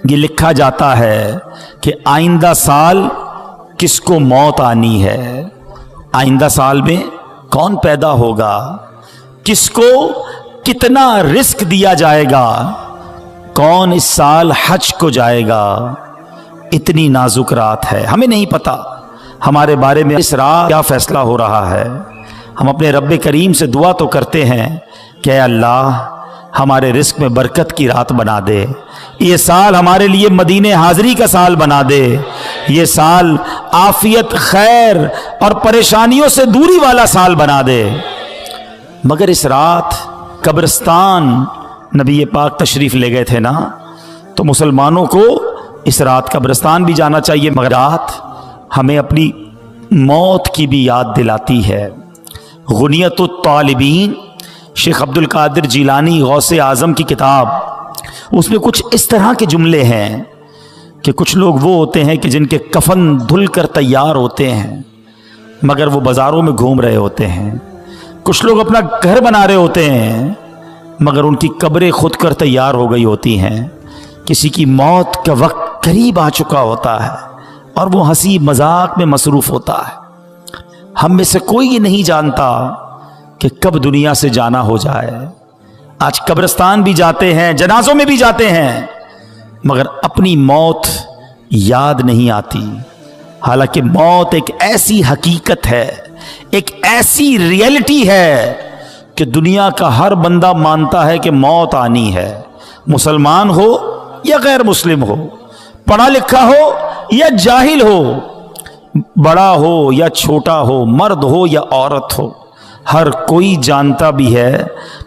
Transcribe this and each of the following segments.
یہ لکھا جاتا ہے کہ آئندہ سال کس کو موت آنی ہے، آئندہ سال میں کون پیدا ہوگا، کس کو کتنا رزق دیا جائے گا، کون اس سال حج کو جائے گا۔ اتنی نازک رات ہے، ہمیں نہیں پتا ہمارے بارے میں اس رات کیا فیصلہ ہو رہا ہے۔ ہم اپنے رب کریم سے دعا تو کرتے ہیں کہ اے اللہ ہمارے رزق میں برکت کی رات بنا دے، یہ سال ہمارے لیے مدینے حاضری کا سال بنا دے، یہ سال عافیت، خیر اور پریشانیوں سے دوری والا سال بنا دے۔ مگر اس رات قبرستان نبی پاک تشریف لے گئے تھے نا، تو مسلمانوں کو اس رات قبرستان بھی جانا چاہیے، مگر رات ہمیں اپنی موت کی بھی یاد دلاتی ہے۔ غنیت الطالبین شیخ عبد القادر جیلانی غوث اعظم کی کتاب، اس میں کچھ اس طرح کے جملے ہیں کہ کچھ لوگ وہ ہوتے ہیں کہ جن کے کفن دھل کر تیار ہوتے ہیں مگر وہ بازاروں میں گھوم رہے ہوتے ہیں، کچھ لوگ اپنا گھر بنا رہے ہوتے ہیں مگر ان کی قبریں خود کر تیار ہو گئی ہوتی ہیں، کسی کی موت کا وقت قریب آ چکا ہوتا ہے اور وہ ہنسی مذاق میں مصروف ہوتا ہے۔ ہم میں سے کوئی یہ نہیں جانتا کہ کب دنیا سے جانا ہو جائے۔ آج قبرستان بھی جاتے ہیں، جنازوں میں بھی جاتے ہیں، مگر اپنی موت یاد نہیں آتی، حالانکہ موت ایک ایسی حقیقت ہے، ایک ایسی ریئلٹی ہے کہ دنیا کا ہر بندہ مانتا ہے کہ موت آنی ہے، مسلمان ہو یا غیر مسلم ہو، پڑھا لکھا ہو یا جاہل ہو، بڑا ہو یا چھوٹا ہو، مرد ہو یا عورت ہو، ہر کوئی جانتا بھی ہے،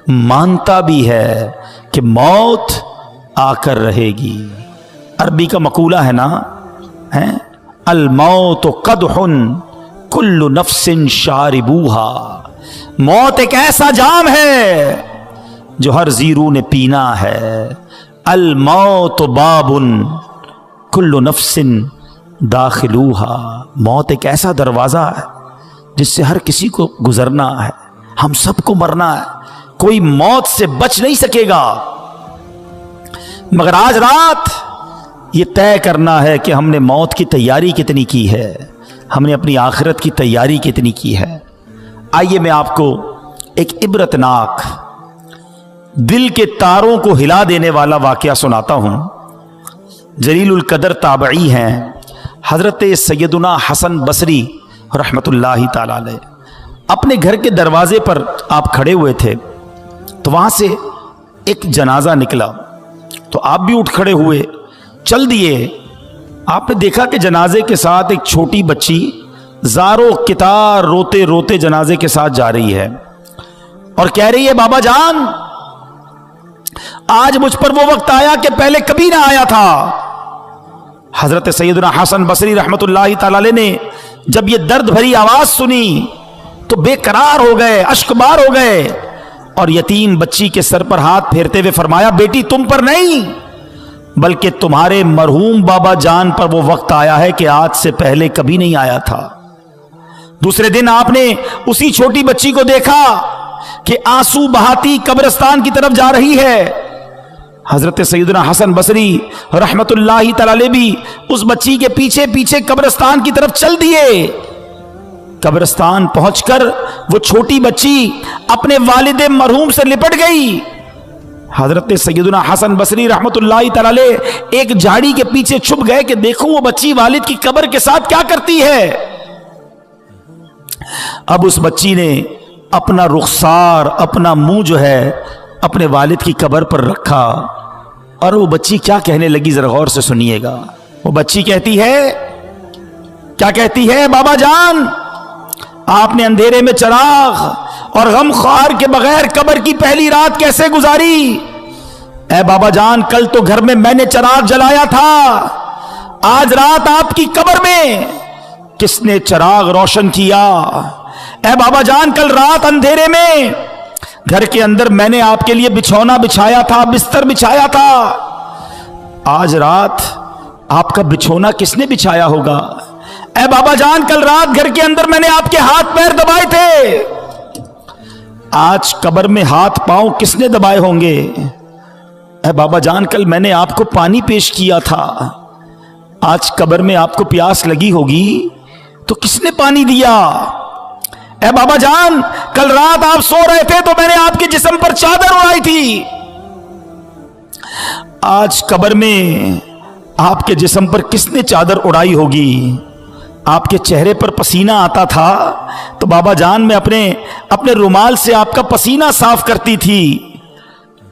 مانتا بھی ہے کہ موت آ کر رہے گی۔ عربی کا مقولہ ہے نا، الموت قدح کل نفس شاربوہا، موت ایک ایسا جام ہے جو ہر زیرو نے پینا ہے۔ الموت باب کل نفس داخلوہا، موت ایک ایسا دروازہ ہے جس سے ہر کسی کو گزرنا ہے، ہم سب کو مرنا ہے، کوئی موت سے بچ نہیں سکے گا۔ مگر آج رات یہ طے کرنا ہے کہ ہم نے موت کی تیاری کتنی کی ہے، ہم نے اپنی آخرت کی تیاری کتنی کی ہے۔ آئیے میں آپ کو ایک عبرتناک، دل کے تاروں کو ہلا دینے والا واقعہ سناتا ہوں۔ جلیل القدر تابعی ہیں حضرت سیدنا حسن بصری رحمت اللہ تعالی علیہ، اپنے گھر کے دروازے پر آپ کھڑے ہوئے تھے تو وہاں سے ایک جنازہ نکلا، تو آپ بھی اٹھ کھڑے ہوئے، چل دیے۔ آپ نے دیکھا کہ جنازے کے ساتھ ایک چھوٹی بچی زارو کتار روتے روتے جنازے کے ساتھ جا رہی ہے اور کہہ رہی ہے، بابا جان آج مجھ پر وہ وقت آیا کہ پہلے کبھی نہ آیا تھا۔ حضرت سیدنا حسن بصری رحمت اللہ تعالی علیہ نے جب یہ درد بھری آواز سنی تو بے قرار ہو گئے، اشک بار ہو گئے، اور یتیم بچی کے سر پر ہاتھ پھیرتے ہوئے فرمایا، بیٹی تم پر نہیں بلکہ تمہارے مرحوم بابا جان پر وہ وقت آیا ہے کہ آج سے پہلے کبھی نہیں آیا تھا۔ دوسرے دن آپ نے اسی چھوٹی بچی کو دیکھا کہ آنسو بہاتی قبرستان کی طرف جا رہی ہے۔ حضرت سیدنا حسن بصری رحمت اللہ تعالی علیہ بھی اس بچی کے پیچھے پیچھے قبرستان کی طرف چل دیے۔ قبرستان پہنچ کر وہ چھوٹی بچی اپنے والد مرحوم سے لپٹ گئی۔ حضرت سیدنا حسن بصری رحمت اللہ تعالی علیہ ایک جھاڑی کے پیچھے چھپ گئے کہ دیکھوں وہ بچی والد کی قبر کے ساتھ کیا کرتی ہے۔ اب اس بچی نے اپنا رخسار، اپنا منہ جو ہے اپنے والد کی قبر پر رکھا، اور وہ بچی کیا کہنے لگی ذرا غور سے سنیے گا۔ وہ بچی کہتی ہے، کیا کہتی ہے، بابا جان آپ نے اندھیرے میں چراغ اور غم خوار کے بغیر قبر کی پہلی رات کیسے گزاری؟ اے بابا جان کل تو گھر میں نے چراغ جلایا تھا، آج رات آپ کی قبر میں کس نے چراغ روشن کیا؟ اے بابا جان کل رات اندھیرے میں گھر کے اندر میں نے آپ کے لیے بچھونا بچھایا تھا، بستر بچھایا تھا، آج رات آپ کا بچھونا کس نے بچھایا ہوگا؟ اے بابا جان کل رات گھر کے اندر میں نے آپ کے ہاتھ پیر دبائے تھے، آج قبر میں ہاتھ پاؤں کس نے دبائے ہوں گے؟ اے بابا جان کل میں نے آپ کو پانی پیش کیا تھا, آج قبر میں آپ کو پیاس لگی ہوگی تو کس نے پانی دیا؟ اے بابا جان کل رات آپ سو رہے تھے تو میں نے آپ کے جسم پر چادر اڑائی تھی, آج قبر میں آپ کے جسم پر کس نے چادر اڑائی ہوگی؟ آپ کے چہرے پر پسینہ آتا تھا تو بابا جان میں اپنے رومال سے آپ کا پسینہ صاف کرتی تھی.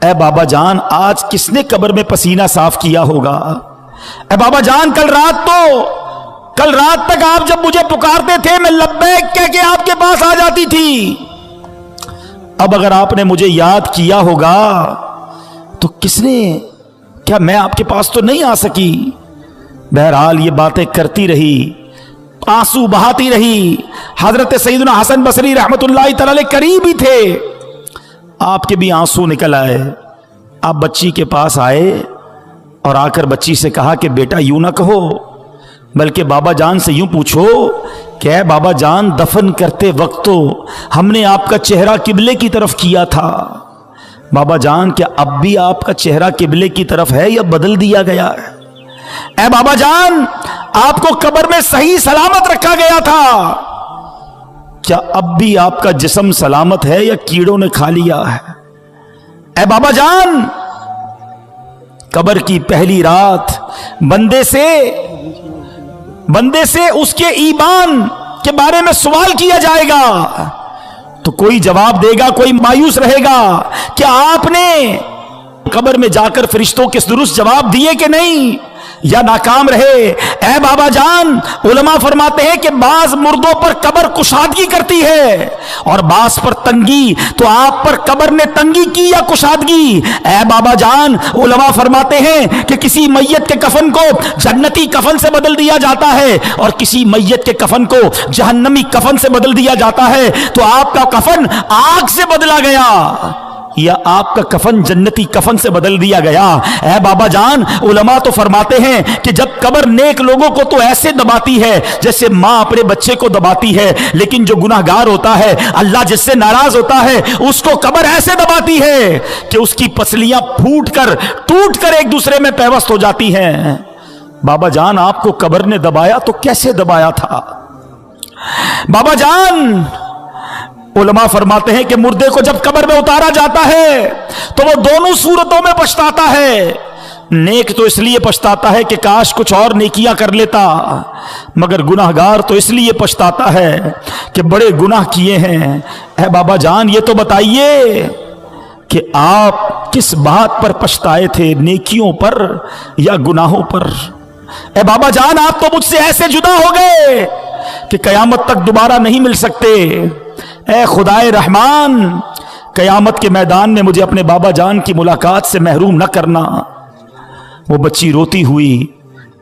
اے بابا جان آج کس نے قبر میں پسینہ صاف کیا ہوگا؟ اے بابا جان کل رات تک آپ جب مجھے پکارتے تھے میں لبیک کہہ کے آپ کے پاس آ جاتی تھی, اب اگر آپ نے مجھے یاد کیا ہوگا تو کس نے, کیا میں آپ کے پاس تو نہیں آ سکی؟ بہرحال یہ باتیں کرتی رہی, آنسو بہاتی رہی. حضرت سیدنا حسن بصری رحمت اللہ تعالی علیہ قریب ہی تھے, آپ کے بھی آنسو نکل آئے. آپ بچی کے پاس آئے اور آ کر بچی سے کہا کہ بیٹا یوں نہ کہو, بلکہ بابا جان سے یوں پوچھو کہ اے بابا جان دفن کرتے وقت تو ہم نے آپ کا چہرہ قبلے کی طرف کیا تھا, بابا جان کیا اب بھی آپ کا چہرہ قبلے کی طرف ہے یا بدل دیا گیا ہے؟ اے بابا جان آپ کو قبر میں صحیح سلامت رکھا گیا تھا, کیا اب بھی آپ کا جسم سلامت ہے یا کیڑوں نے کھا لیا ہے؟ اے بابا جان قبر کی پہلی رات بندے سے اس کے ایمان کے بارے میں سوال کیا جائے گا تو کوئی جواب دے گا, کوئی مایوس رہے گا کہ آپ نے قبر میں جا کر فرشتوں کے درست جواب دیے کہ نہیں, یا ناکام رہے. اے بابا جان علماء فرماتے ہیں کہ بعض مردوں پر قبر کشادگی کرتی ہے اور بعض پر تنگی, تو آپ پر قبر نے تنگی کی یا کشادگی؟ اے بابا جان علماء فرماتے ہیں کہ کسی میت کے کفن کو جنتی کفن سے بدل دیا جاتا ہے اور کسی میت کے کفن کو جہنمی کفن سے بدل دیا جاتا ہے, تو آپ کا کفن آگ سے بدلا گیا یا آپ کا کفن جنتی کفن سے بدل دیا گیا؟ اے بابا جان علماء تو فرماتے ہیں کہ جب قبر نیک لوگوں کو تو ایسے دباتی ہے جیسے ماں اپنے بچے کو دباتی ہے, لیکن جو گناہگار ہوتا ہے, اللہ جس سے ناراض ہوتا ہے, اس کو قبر ایسے دباتی ہے کہ اس کی پسلیاں ٹوٹ کر ایک دوسرے میں پیوست ہو جاتی ہیں. بابا جان آپ کو قبر نے دبایا تو کیسے دبایا تھا؟ بابا جان علماء فرماتے ہیں کہ مردے کو جب قبر میں اتارا جاتا ہے تو وہ دونوں صورتوں میں پچھتاتا ہے. نیک تو اس لیے پچھتاتا ہے کہ کاش کچھ اور نیکیاں کر لیتا, مگر گناہگار تو اس لیے پچھتاتا ہے کہ بڑے گناہ کیے ہیں. اے بابا جان یہ تو بتائیے کہ آپ کس بات پر پچھتائے تھے, نیکیوں پر یا گناہوں پر؟ اے بابا جان آپ تو مجھ سے ایسے جدا ہو گئے کہ قیامت تک دوبارہ نہیں مل سکتے. اے خدائے رحمان قیامت کے میدان میں مجھے اپنے بابا جان کی ملاقات سے محروم نہ کرنا. وہ بچی روتی ہوئی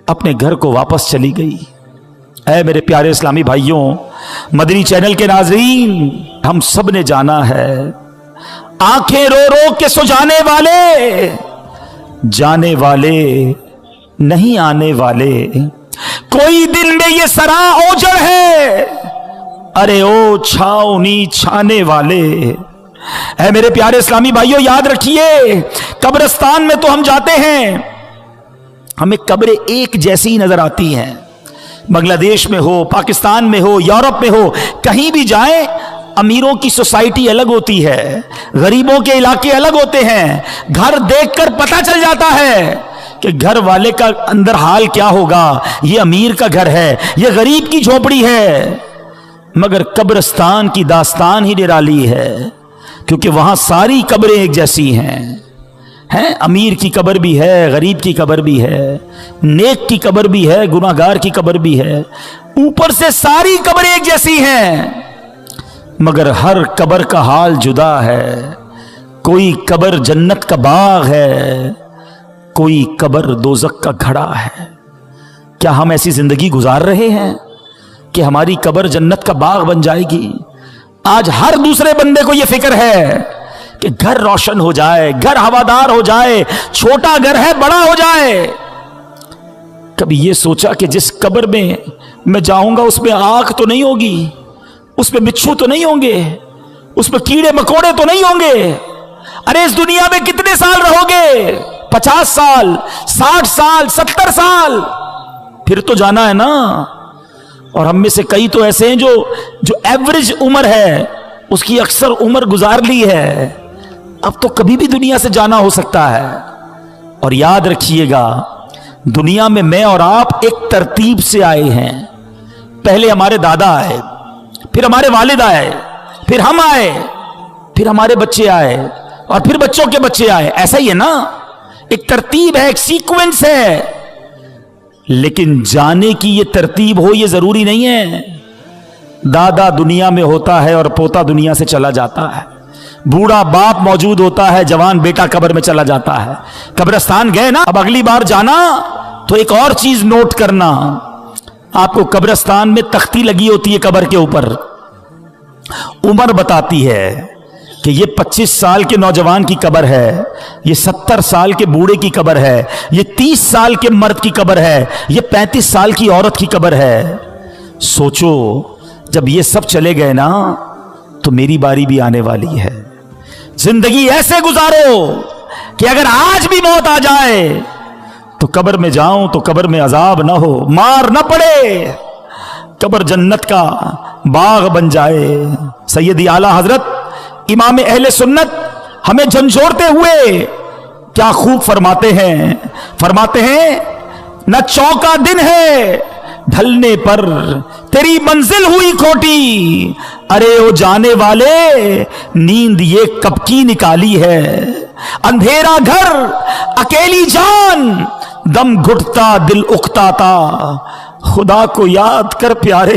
اپنے گھر کو واپس چلی گئی. اے میرے پیارے اسلامی بھائیوں, مدنی چینل کے ناظرین, ہم سب نے جانا ہے آنکھیں رو رو کے سو جانے والے نہیں آنے والے, کوئی دل میں یہ سرا اوجڑ ہے, ارے او چھاؤنی چھانے والے. اے میرے پیارے اسلامی بھائیوں یاد رکھیے قبرستان میں تو ہم جاتے ہیں, ہمیں قبریں ایک جیسی نظر آتی ہیں, بنگلہ دیش میں ہو, پاکستان میں ہو, یورپ میں ہو, کہیں بھی جائیں امیروں کی سوسائٹی الگ ہوتی ہے, غریبوں کے علاقے الگ ہوتے ہیں. گھر دیکھ کر پتہ چل جاتا ہے کہ گھر والے کا اندر حال کیا ہوگا, یہ امیر کا گھر ہے, یہ غریب کی جھوپڑی ہے. مگر قبرستان کی داستان ہی نرالی ہے, کیونکہ وہاں ساری قبریں ایک جیسی ہیں. امیر کی قبر بھی ہے, غریب کی قبر بھی ہے, نیک کی قبر بھی ہے, گناہگار کی قبر بھی ہے, اوپر سے ساری قبریں ایک جیسی ہیں, مگر ہر قبر کا حال جدا ہے. کوئی قبر جنت کا باغ ہے, کوئی قبر دوزخ کا گھڑا ہے. کیا ہم ایسی زندگی گزار رہے ہیں کہ ہماری قبر جنت کا باغ بن جائے گی؟ آج ہر دوسرے بندے کو یہ فکر ہے کہ گھر روشن ہو جائے, گھر ہوادار ہو جائے, چھوٹا گھر ہے بڑا ہو جائے. کبھی یہ سوچا کہ جس قبر میں جاؤں گا اس میں آگ تو نہیں ہوگی, اس میں بچھو تو نہیں ہوں گے, اس میں کیڑے مکوڑے تو نہیں ہوں گے؟ ارے اس دنیا میں کتنے سال رہو گے؟ 50 साल, 60 साल, 70 साल, फिर तो जाना है ना। और हम में से कई तो ऐसे हैं जो एवरेज उम्र है उसकी अक्सर उम्र गुजार ली है, अब तो कभी भी दुनिया से जाना हो सकता है। और याद रखिएगा, दुनिया में मैं और आप एक तरतीब से आए हैं। पहले हमारे दादा आए, फिर हमारे वालिद आए, फिर हम आए, फिर हमारे बच्चे आए, और फिर बच्चों के बच्चे आए। ऐसा ही है ना, एक तरतीब है, एक सीक्वेंस है। लेकिन जाने की ये तरतीब हो ये जरूरी नहीं है। दादा दुनिया में होता है और पोता दुनिया से चला जाता है, बूढ़ा बाप मौजूद होता है, जवान बेटा कब्र में चला जाता है। कब्रिस्तान गए ना, अब अगली बार जाना तो एक और चीज नोट करना, आपको कब्रिस्तान में तख्ती लगी होती है कब्र के ऊपर, उम्र बताती है कि ये 25 साल के नौजवान की कब्र है, ये 70 साल के बूढ़े की कब्र है, ये 30 साल के मर्द की कब्र है, ये 35 साल की औरत की कब्र है। सोचो, जब ये सब चले गए ना तो मेरी बारी भी आने वाली है। जिंदगी ऐसे गुजारो कि अगर आज भी मौत आ जाए तो कब्र में जाऊं तो कब्र में अजाब ना हो, मार ना पड़े, कब्र जन्नत का बाग बन जाए। सैयदी आला हजरत इमाम अहले सुन्नत हमें झंझोड़ते हुए क्या खूब फरमाते हैं, न चौका दिन है ढलने पर तेरी मंजिल हुई खोटी, अरे ओ जाने वाले नींद ये कब की निकाली है। अंधेरा घर अकेली जान दम घुटता दिल उकताता, खुदा को याद कर प्यारे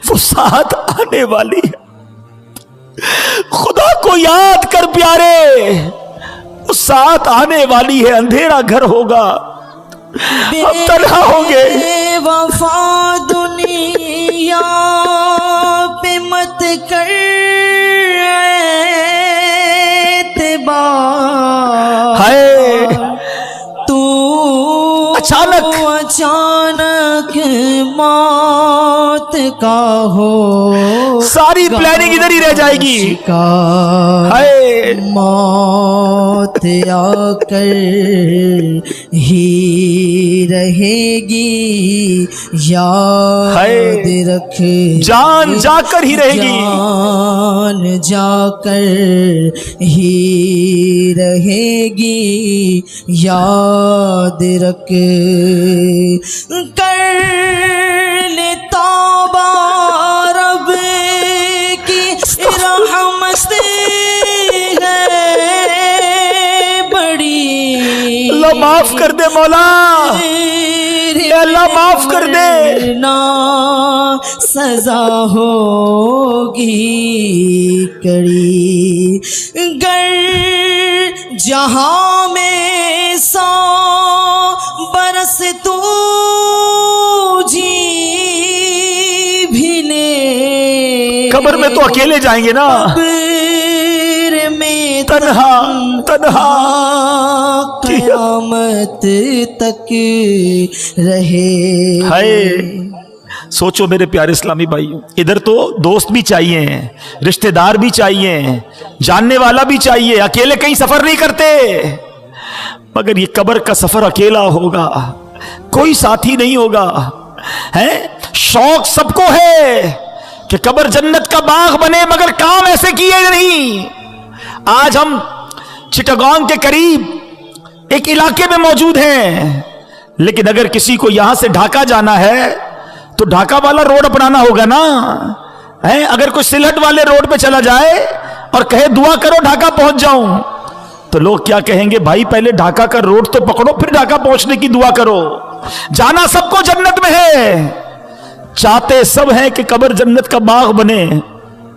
वो साथ आने वाली है। खुदा को याद कर प्यारे वो साथ आने वाली है। अंधेरा घर होगा, अब तन्हा होंगे। वफा दुनिया पे मत कर एतबार, हाय तू अचानक मौत का हो, सारी प्लानिंग इधर ही रह जाएगी। हाय मौत आकर ही रहेगी, याद रख जान जाकर ही रहेगी, जान जाकर ही रहेगी, याद रख कर ले तौबा रब की रहमत है बड़ी, अल्लाह माफ कर दे मौला, अल्लाह माफ कर दे। ना सजा होगी कड़ी, गर जहां में 100 बरस तू जी भी ले, कब्र में तो अकेले जाएंगे ना, कब्र में तन्हा तन्हा क़यामत तक रहे। हाय सोचो मेरे प्यारे इस्लामी भाइयों, इधर तो दोस्त भी चाहिए, रिश्तेदार भी चाहिए, जानने वाला भी चाहिए, अकेले कहीं सफर नहीं करते, मगर ये कब्र का सफर अकेला होगा, कोई साथी नहीं होगा। है शौक सबको है कि कब्र जन्नत का बाग बने, मगर काम ऐसे किए नहीं। आज हम चिटागोंग के करीब एक इलाके में मौजूद हैं, लेकिन अगर किसी को यहां से ढाका जाना है तो ढाका वाला रोड अपनाना होगा ना। है अगर कोई सिलहट वाले रोड पे चला जाए और कहे दुआ करो ढाका पहुंच जाऊं, तो लोग क्या कहेंगे, भाई पहले ढाका का रोड तो पकड़ो फिर ढाका पहुंचने की दुआ करो। जाना सबको जन्नत में है, चाहते सब हैं कि कब्र जन्नत का बाग बने,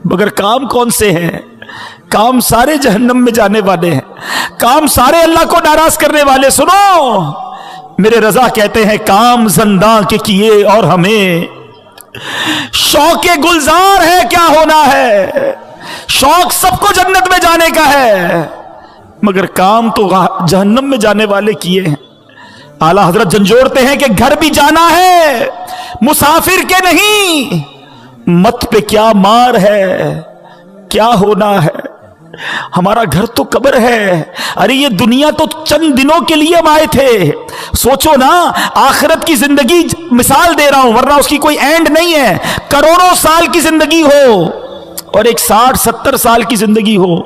मगर काम कौन से हैं? काम सारे जहन्नम में जाने वाले हैं, काम सारे अल्लाह को नाराज करने वाले। सुनो मेरे रजा कहते हैं, काम ज़िंदा के किए और हमें शौक़े गुलजार है क्या होना है। शौक सबको जन्नत में जाने का है, मगर काम तो जहन्नम में जाने वाले किए हैं। आला हजरत झंझोड़ते हैं कि घर भी जाना है, मुसाफिर के नहीं। मत पे क्या मार है, क्या होना है। हमारा घर तो कब्र है। अरे ये दुनिया तो चंद दिनों के लिए हम आए थे। सोचो ना, आखिरत की जिंदगी मिसाल दे रहा हूं, वरना उसकी कोई एंड नहीं है। करोड़ों साल की जिंदगी हो और एक 60-70 साल की जिंदगी हो,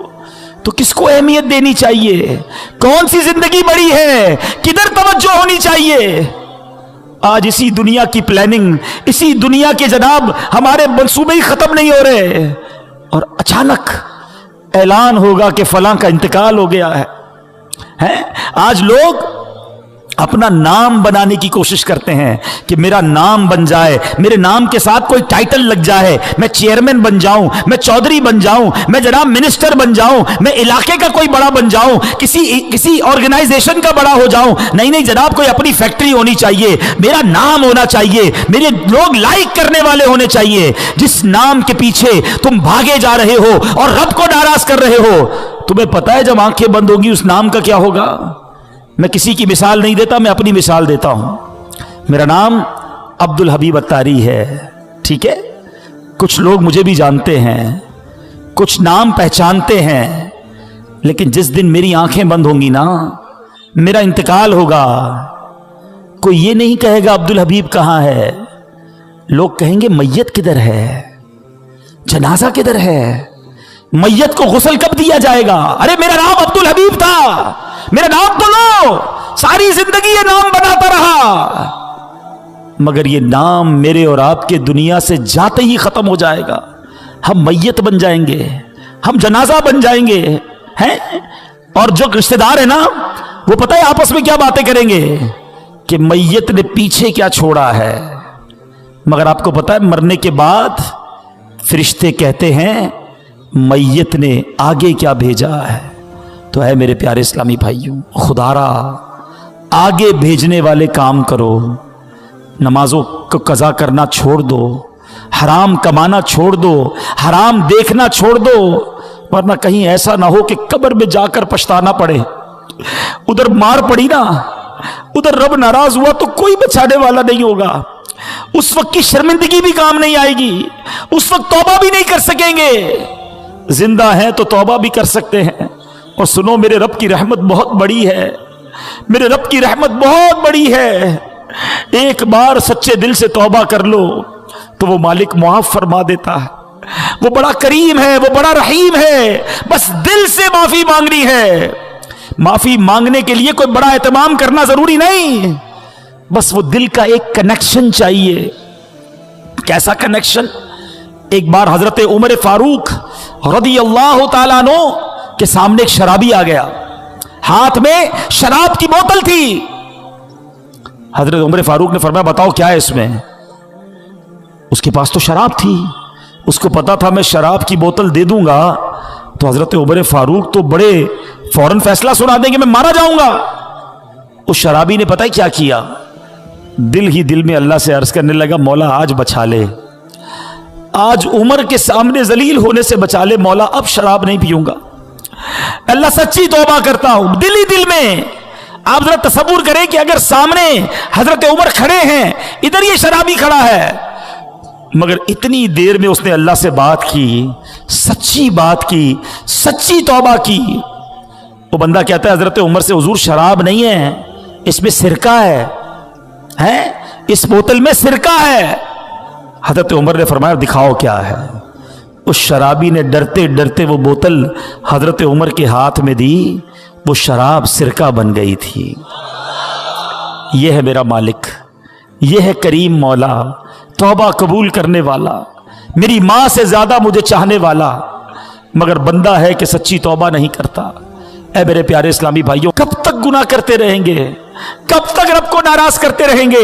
तो किसको अहमियत देनी चाहिए? कौन सी जिंदगी बड़ी है? किधर तवज्जो होनी चाहिए? आज इसी दुनिया की प्लानिंग, इसी दुनिया के जनाब हमारे मंसूबे ही खत्म नहीं हो रहे, और अचानक ऐलान होगा कि फलां का इंतकाल हो गया है? आज लोग अपना नाम बनाने की कोशिश करते हैं कि मेरा नाम बन जाए, मेरे नाम के साथ कोई टाइटल लग जाए, मैं चेयरमैन बन जाऊं, मैं चौधरी बन जाऊं, मैं जनाब मिनिस्टर बन जाऊं, मैं इलाके का कोई बड़ा बन जाऊं, किसी ऑर्गेनाइजेशन का बड़ा हो जाऊं। नहीं जनाब, कोई अपनी फैक्ट्री होनी चाहिए, मेरा नाम होना चाहिए, मेरे लोग लाइक करने वाले होने चाहिए। जिस नाम के पीछे तुम भागे जा रहे हो और रब को नाराज कर रहे हो, तुम्हें पता है जब आंखें बंद होगी उस नाम का क्या होगा? मैं किसी की मिसाल नहीं देता, मैं अपनी मिसाल देता हूं। मेरा नाम अब्दुल हबीब अत्तारी है, ठीक है? कुछ लोग मुझे भी जानते हैं, कुछ नाम पहचानते हैं, लेकिन जिस दिन मेरी आंखें बंद होंगी ना, मेरा इंतकाल होगा, कोई ये नहीं कहेगा अब्दुल हबीब कहां है। लोग कहेंगे मैयत किधर है, जनाजा किधर है, मैयत को गुस्ल कब दिया जाएगा? अरे मेरा नाम अब्दुल हबीब था, मेरा नाम तो लो। सारी जिंदगी ये नाम बनाता रहा, मगर ये नाम मेरे और आपके दुनिया से जाते ही खत्म हो जाएगा। हम मैयत बन जाएंगे, हम जनाजा बन जाएंगे, हैं? और जो रिश्तेदार है ना, वो पता है आपस में क्या बातें करेंगे कि मैयत ने पीछे क्या छोड़ा है। मगर आपको पता है मरने के बाद फरिश्ते कहते हैं मैयत ने आगे क्या भेजा है। तो है मेरे प्यारे इस्लामी भाइयों, खुदारा आगे भेजने वाले काम करो। नमाजों को कज़ा करना छोड़ दो, हराम कमाना छोड़ दो, हराम देखना छोड़ दो, वरना कहीं ऐसा ना हो कि कब्र में जाकर पछताना पड़े। उधर मार पड़ी ना, उधर रब नाराज हुआ तो कोई बचाने वाला नहीं होगा। उस वक्त की शर्मिंदगी भी काम नहीं आएगी, उस वक्त तौबा भी नहीं कर सकेंगे। जिंदा हैं तो तौबा भी कर सकते हैं। और सुनो, मेरे रब की रहमत बहुत बड़ी है, मेरे रब की रहमत बहुत बड़ी है। एक बार सच्चे दिल से तौबा कर लो तो वो मालिक मुआफ फरमा देता है। वो बड़ा करीम है, वो बड़ा रहीम है। बस दिल से माफी मांगनी है। माफी मांगने के लिए कोई बड़ा एहतमाम करना जरूरी नहीं, बस वो दिल का एक कनेक्शन चाहिए। कैसा कनेक्शन? एक बार हजरत उमर फारूक रदी अल्लाह तआला अन्हु के सामने एक शराबी आ गया, हाथ में शराब की बोतल थी। हजरत उमर फारूक ने फरमाया बताओ क्या है इसमें। उसके पास तो शराब थी, उसको पता था मैं शराब की बोतल दे दूंगा तो हजरत उमर फारूक तो बड़े फौरन फैसला सुना देंगे, मैं मारा जाऊंगा। उस शराबी ने पता है क्या किया? दिल ही दिल में अल्लाह से अर्ज करने लगा, मौला आज बचा ले, आज उमर के सामने जलील होने से बचा ले मौला, अब शराब नहीं पीऊंगा। अल्लाह सच्ची तौबा करता हूं, दिल ही दिल में। आप जरा तसव्वुर करें कि अगर सामने हजरत उमर खड़े हैं, इधर ये शराबी खड़ा है, मगर इतनी देर में उसने अल्लाह से बात की, सच्ची बात की, सच्ची तौबा की। वो बंदा कहता है हजरत उमर से, हुजूर शराब नहीं है, इसमें सिरका है, इस बोतल में सिरका है। हजरत उमर ने फरमाया दिखाओ क्या है। उस शराबी ने डरते डरते वो बोतल हजरत उमर के हाथ में दी, वो शराब सिरका बन गई थी। यह है मेरा मालिक, यह है करीम मौला, तौबा कबूल करने वाला, मेरी मां से ज्यादा मुझे चाहने वाला, मगर बंदा है कि सच्ची तौबा नहीं करता। ऐ मेरे प्यारे इस्लामी भाइयों, कब तक गुनाह करते रहेंगे? कब तक रब को नाराज करते रहेंगे?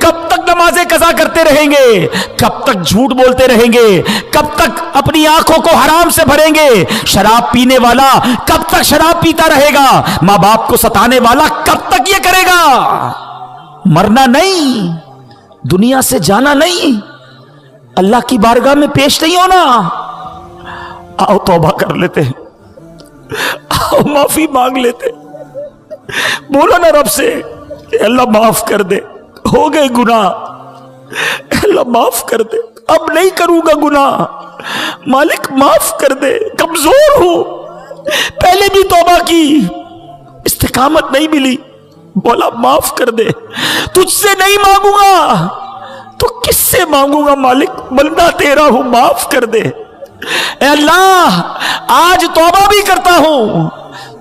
कब तक नमाजें कज़ा करते रहेंगे? कब तक झूठ बोलते रहेंगे? कब तक अपनी आंखों को हराम से भरेंगे? शराब पीने वाला कब तक शराब पीता रहेगा? मां बाप को सताने वाला कब तक ये करेगा? मरना नहीं, दुनिया से जाना नहीं, अल्लाह की बारगाह में पेश नहीं होना। आओ तौबा कर लेते हैं, आओ माफी मांग लेते, बोलो ना रब से अल्लाह माफ कर दे, हो गए गुनाह, अल्लाह माफ कर दे, अब नहीं करूंगा गुनाह, मालिक माफ कर दे, कमजोर हूं, पहले भी तौबा की, इस्तिकामत नहीं मिली, बोला माफ कर दे, तुझसे नहीं मांगूंगा तो किससे मांगूंगा मालिक, बंदा तेरा हूं, माफ कर दे। ए अल्लाह आज तौबा भी करता हूं,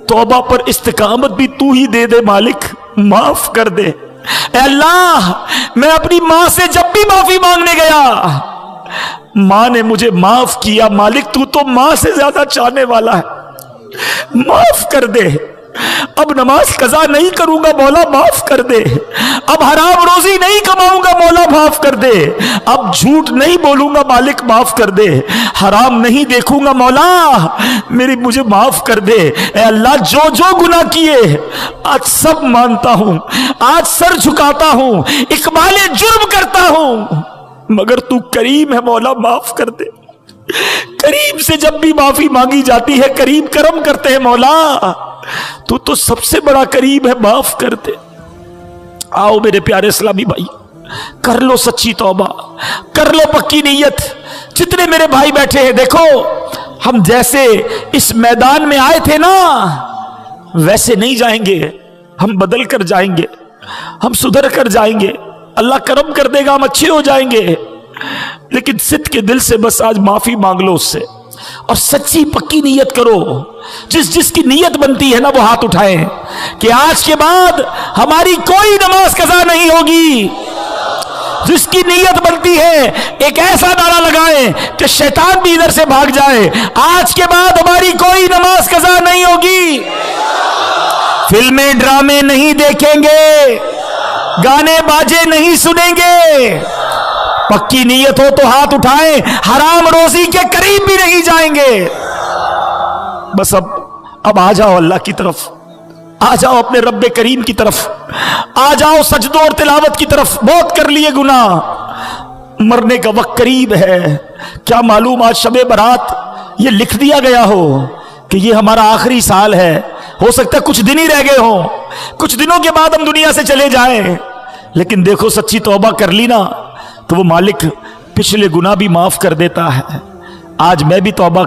तौबा पर इस्तिकामत भी तू ही दे दे मालिक, माफ कर दे। ए अल्लाह मैं अपनी मां से जब भी माफी मांगने गया, मां ने मुझे माफ किया, मालिक तू तो मां से ज्यादा चाहने वाला है, माफ कर दे। अब नमाज कज़ा नहीं करूंगा मौला, माफ कर दे। अब हराम रोजी नहीं कमाऊंगा मौला, माफ कर दे। अब झूठ नहीं बोलूंगा मालिक, माफ कर दे। हराम नहीं देखूंगा मौला, मुझे माफ कर दे। ए अल्लाह जो जो गुनाह किए आज सब मानता हूं, आज सर झुकाता हूं, इकबाले जुर्म करता हूं, मगर तू करीम है मौला, माफ कर दे। करीम से जब भी माफी मांगी जाती है, करीम करम करते हैं मौला, तू तो सबसे बड़ा करीम है, माफ कर दे। आओ मेरे प्यारे इस्लामी भाई, कर लो सच्ची तौबा, कर लो पक्की नीयत। जितने मेरे भाई बैठे हैं, देखो हम जैसे इस मैदान में आए थे ना, वैसे नहीं जाएंगे, हम बदल कर जाएंगे, हम सुधर कर जाएंगे, अल्लाह करम कर देगा, हम अच्छे हो जाएंगे। लेकिन सिद्ध के दिल से बस आज माफी मांग लो उससे, और सच्ची पक्की नीयत करो। जिसकी नीयत बनती है ना वो हाथ उठाए कि आज के बाद हमारी कोई नमाज कज़ा नहीं होगी। जिसकी नीयत बनती है एक ऐसा नारा लगाए कि शैतान भी इधर से भाग जाए, आज के बाद हमारी कोई नमाज कज़ा नहीं होगी। फिल्में ड्रामे नहीं देखेंगे, गाने बाजे नहीं सुनेंगे। पक्की नीयत हो तो हाथ उठाएं, हराम रोजी के करीब भी नहीं जाएंगे। बस अब आ जाओ अल्लाह की तरफ, आ जाओ अपने रब्बे करीम की तरफ, आ जाओ सजदों और तिलावत की तरफ। बहुत कर लिए गुनाह, मरने का वक्त करीब है। क्या मालूम आज शबे बरात ये लिख दिया गया हो कि ये हमारा आखिरी साल है, हो सकता है कुछ दिन ही रह गए हों, कुछ दिनों के बाद हम दुनिया से चले जाएं। लेकिन देखो सच्ची तौबा कर ली ना तो वो मालिक पिछले गुनाह भी माफ कर देता है। आज मैं भी तौबा